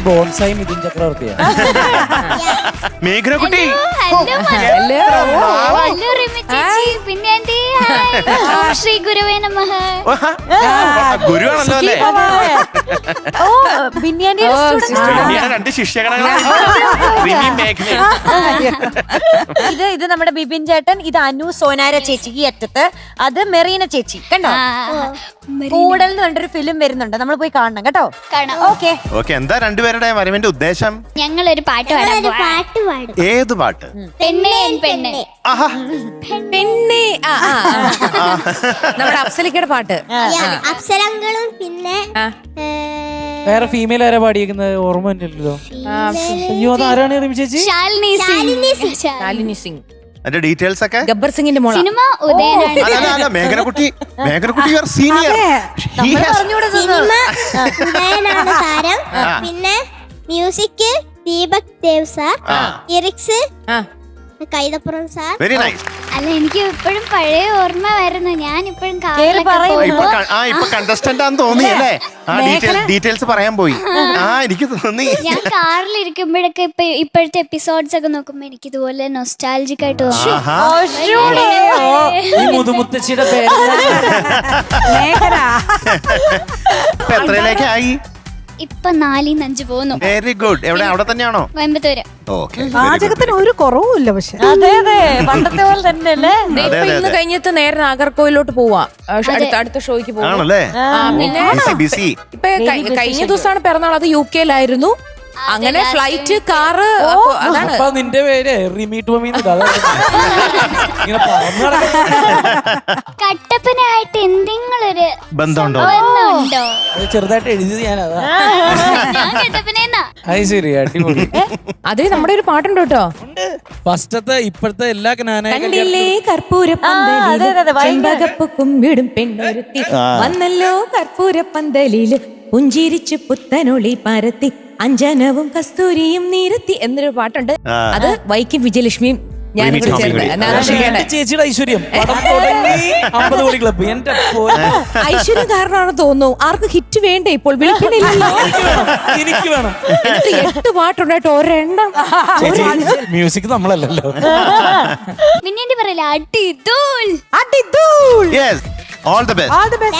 Bonsai Mithun ചക്രവർത്തിയാണ്. മേഘനക്കുട്ടി പിന്നെ ശ്രീ ഗുരുവേ നമഃ. ഗുരുവാണല്ലോ അല്ലേ? ഓ ബിന്യാന്റെ രണ്ട് ശിഷ്യഗണങ്ങളാണ് മേഘന. ഇത് നമ്മുടെ ബിബിൻ ചേട്ടൻ, ഇത് അനു സോനാര ചേച്ചി ഈ അറ്റത്ത്, അത് മെറീന ചേച്ചി. കണ്ടോ? കൂടൽ എന്ന് പറഞ്ഞൊരു ഫിലിം വരുന്നുണ്ട്, നമ്മൾ പോയി കാണണം കേട്ടോ. ഓക്കെ, എന്താ രണ്ടുപേരുടെ വരവിന്റെ ഉദ്ദേശം? ഞങ്ങളൊരു പാട്ട് പാടും. ഏത് പാട്ട്? പെണ്ണേ പെണ്ണേ. ആഹാ, പെണ്ണേ. നമ്മുടെ അഫ്സലിക്കയുടെ പാട്ട്. അപ്സരങ്ങളും പിന്നെ വേറെ ഫീമെയിൽ ആരാ പാടിയേക്കുന്നത്? ഓർമ്മ ഇല്ലല്ലോ. അയ്യോ, അതാരാണ് റിമി ചേച്ചി? ശാലിനി സിംഗ്. അതിന്റെ ഡീറ്റെയിൽസ് ഒക്കെ? ഗബ്ബർ സിംഗിന്റെ മോളാ. സിനിമ ഉദയനാണ്. മേഘനക്കുട്ടി സീനിയർ. ഉദയനാണ് താരം. പിന്നെ music Deepak Dev sir, lyrics Kaithapram sir. Very nice. അല്ല, എനിക്ക് ഇപ്പോഴും പഴയ ഓർമ്മ വരുന്നു. ഞാൻ ഇപ്പോഴും ഇപ്പൊ കണ്ടസ്റ്റന്റ് ആണെന്ന് തോന്നി അല്ലേ? ഡീറ്റെയിൽസ് പറയാൻ പോയി. എനിക്ക് തോന്നി. ഞാൻ കാറിൽ ഇരിക്കുമ്പോഴൊക്കെ ഇപ്പോഴത്തെ എപ്പിസോഡ്സ് ഒക്കെ നോക്കുമ്പോ എനിക്ക് ഇതുപോലെ നൊസ്റ്റാൾജിക് ആയിട്ട് തോന്നി. ഈ മുതുമുത്തശ്ശിയുടെ പേര് എത്രയിലേക്കായി? ഇപ്പൊ 4-5 പോകുന്നു. Very good. എവിടെ? അവിടെ തന്നെയാണോ? കോയമ്പത്തൂര്. പാചകത്തിന് ഒരു കുറവുമില്ല. പക്ഷെ അതെ അതെ, പണ്ടത്തെ പോലെ തന്നെ അല്ലേ? ഇന്ന് കഴിഞ്ഞിട്ട് നേരെ നാഗർകോവിലോട്ട് പോവാ. അടുത്ത ഷോയ്ക്ക് പോവാ. പിന്നെ ഇപ്പൊ കഴിഞ്ഞ ദിവസമാണ് പിറന്നാൾ. അത് UK-യിലായിരുന്നു. അങ്ങനെ ഫ്ലൈറ്റ്, കാറ്. അതാണ് നിന്റെ പേര് റിമി ടോമി. കട്ടപ്പനായിട്ട് എന്തെങ്കിലും ഒരു ബന്ധമുണ്ടോ? ചെറുതായിട്ട് എഴുതിയത് ഞാനതാ. ഞാൻ കട്ടപ്പനേന്നാ. അത് ശരി, അടിപൊളി. അതിൽ നമ്മുടെ ഒരു പാട്ടുണ്ട് കേട്ടോ. ഫസ്റ്റത്തെ ഇപ്പോഴത്തെ എല്ലാ കണ്ടില്ലേ കർപ്പൂരപ്പന്തലിൽ കുമ്പിടും പെണ്ണൊരുത്തി വന്നല്ലോ കർപ്പൂരപ്പന്തലില് പുഞ്ചിരിച്ചു പുത്തനൊളി പരത്തി അഞ്ജനവും കസ്തൂരിയും നിരത്തി എന്നൊരു പാട്ടുണ്ട്. അത് വൈക്കം വിജയലക്ഷ്മിയും ഞാനും കൂടി ചേർന്ന്. ചേച്ചിയുടെ ഐശ്വര്യം 50 കോടി ക്ലബ്. എന്റെ ഐശ്വര്യം കാരണമാണെന്ന് തോന്നുന്നു. ആർക്ക് ഹിറ്റ് വേണ്ടേ ഇപ്പോൾ? വിളിക്കണില്ലല്ലോ. എനിക്ക് വേണം. 8 പാട്ടുണ്ടായിട്ട് ഒരെണ്ണം. മ്യൂസിക് നമ്മളല്ലല്ലോ. പിന്നെ പറയില്ല, അടി ധൂൾ. Yes, all the best. all the best.